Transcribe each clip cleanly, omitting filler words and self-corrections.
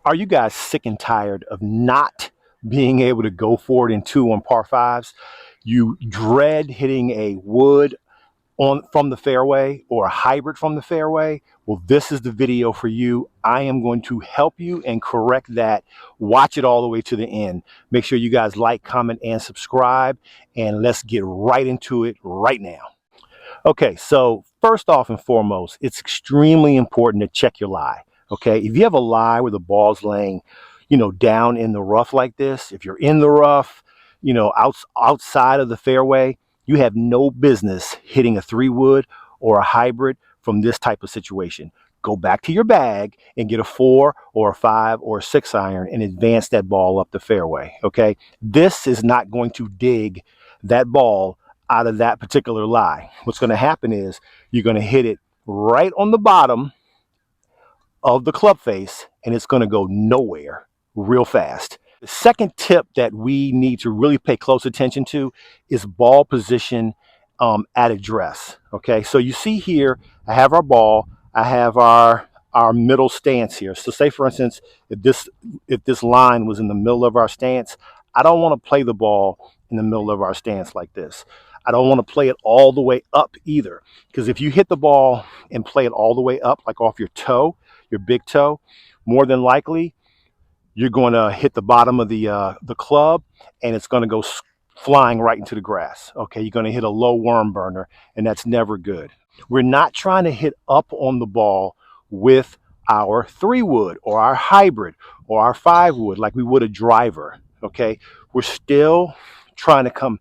Are you guys sick and tired of not being able to go for it in two on par fives? You dread hitting a wood on from the fairway or a hybrid from the fairway. Well, this is the video for you. I am going to help you and correct that. Watch it all the way to the end. Make sure you guys like, comment, and subscribe, and let's get right into it right now. Okay, so first off and foremost, it's extremely important to check your lie. Okay, if you have a lie where the ball's laying, down in the rough like this, if you're in the rough, outside of the fairway, you have no business hitting a 3-wood or a hybrid from this type of situation. Go back to your bag and get a 4 or a 5 or a 6 iron and advance that ball up the fairway. Okay, this is not going to dig that ball out of that particular lie. What's going to happen is you're going to hit it right on the bottom of the club face and it's going to go nowhere real fast. The second tip that we need to really pay close attention to is ball position at address. Okay, so you see here, I have our ball, I have our middle stance here. So say for instance, if this line was in the middle of our stance, I don't want to play the ball in the middle of our stance like this. I don't want to play it all the way up either, because if you hit the ball and play it all the way up, like off your toe, your big toe, more than likely you're going to hit the bottom of the club and it's going to go flying right into the grass. Okay, you're going to hit a low worm burner, and that's never good. We're not trying to hit up on the ball with our 3-wood or our hybrid or our 5-wood like we would a driver. Okay, we're still trying to come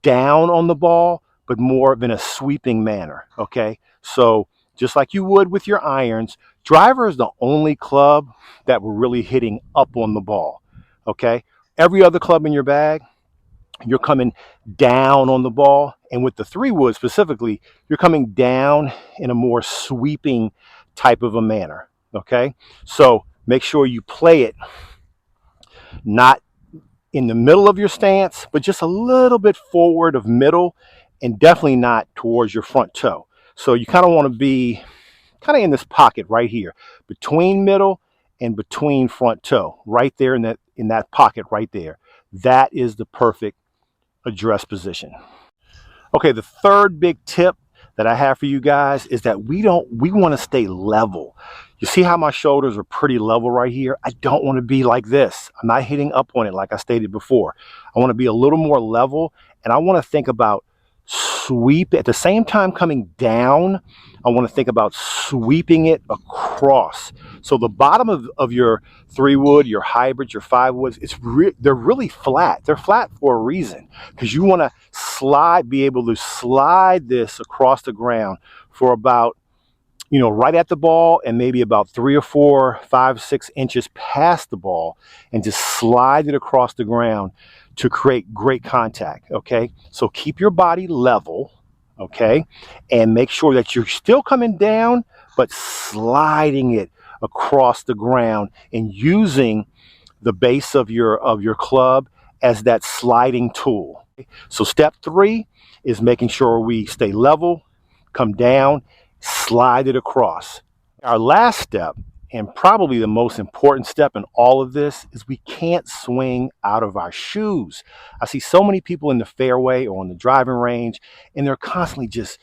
down on the ball, but more in a sweeping manner. Okay, so just like you would with your irons, driver is the only club that we're really hitting up on the ball. Okay, every other club in your bag, you're coming down on the ball, and with the 3-wood specifically, you're coming down in a more sweeping type of a manner. Okay, so make sure you play it not in the middle of your stance, but just a little bit forward of middle, and definitely not towards your front toe. So you kind of want to be kind of in this pocket right here, between middle and between front toe, right there in that pocket right there. That is the perfect address position. Okay, the third big tip that I have for you guys is that we want to stay level. You see how my shoulders are pretty level right here? I don't want to be like this. I'm not hitting up on it like I stated before. I want to be a little more level, and I want to think about sweep at the same time coming down. I want to think about sweeping it across. So the bottom of your 3-wood, your hybrid, your 5-woods, they're really flat. They're flat for a reason, because you want to be able to slide this across the ground for about, right at the ball and maybe about 3 or 4, 5, 6 inches past the ball, and just slide it across the ground to create great contact. Okay, so keep your body level. Okay, and make sure that you're still coming down, but sliding it across the ground and using the base of your club as that sliding tool. So step 3 is making sure we stay level, come down, slide it across. Our last step, and probably the most important step in all of this, is we can't swing out of our shoes. I see so many people in the fairway or on the driving range, and they're constantly just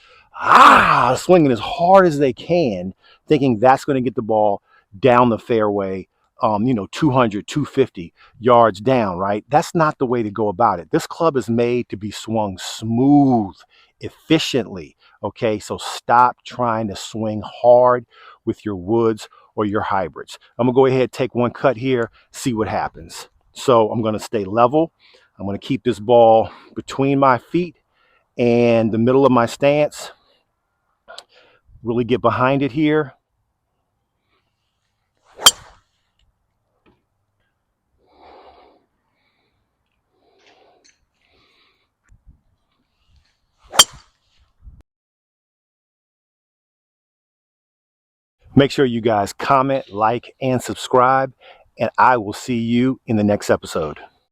swinging as hard as they can, thinking that's going to get the ball down the fairway, 200, 250 yards down, right? That's not the way to go about it. This club is made to be swung smooth, efficiently. Okay, so stop trying to swing hard with your woods or your hybrids. I'm gonna go ahead and take one cut here, see what happens. So I'm gonna stay level. I'm gonna keep this ball between my feet and the middle of my stance. Really get behind it here. Make sure you guys comment, like, and subscribe, and I will see you in the next episode.